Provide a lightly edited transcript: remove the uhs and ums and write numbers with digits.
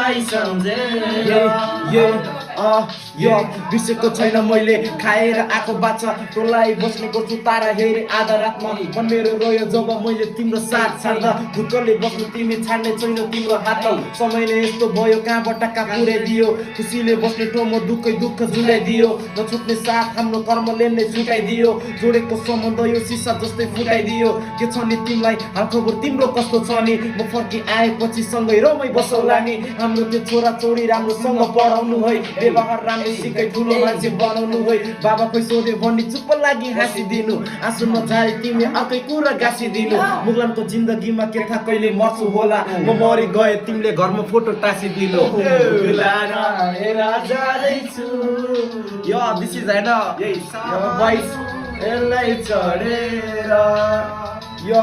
तिमीलाई सम्झेर यो बिर्सेको छैन मैले खाएर आएको बाचा तँलाई बस्ने गर्छु तारा हेरे आधा रातमा मन मेरो रोयो जब मैले तिम्रो साथ छाड्दा ढुक्कले बस्नु तिमी छाड्ने छैन तिम्रो हात समयले यस्तो भयो कहाँबाट कहाँ पुर्याइदियो खुसीले बस्ने ठाउँमा दुःखै दुःख जुडाइदियो नछुट्ने साथ हाम्रो कर्मले नै छुटाइदियो जोडेको सम्बन्ध यो सिसा जस्तै फुटाइदियो के छ नि तिमीलाई हालखबर तिम्रो कस्तो छ नि म फर्की आएपछि सँगै रमाइ बसौला नि हाम्रो त्यो छोरा छोरी राम्रोसँग पढाउनु है व्यवहार राम्रो सिकै ठुलो मान्छे बनाउनु है बाबा खोइ सोध्यो भनी चुप्प लागि हाँसिदिनु आँसु नझारे तिमी अर्कै कुरा गाँसिदिनु मुगलानको जिन्दगीमा के थाहा कहिले मर्छु होला म मरि गए तिमीले घरमा फोटो टाँसिदिनु यो दिस इज हैन भोइस यसलाई चढेर यो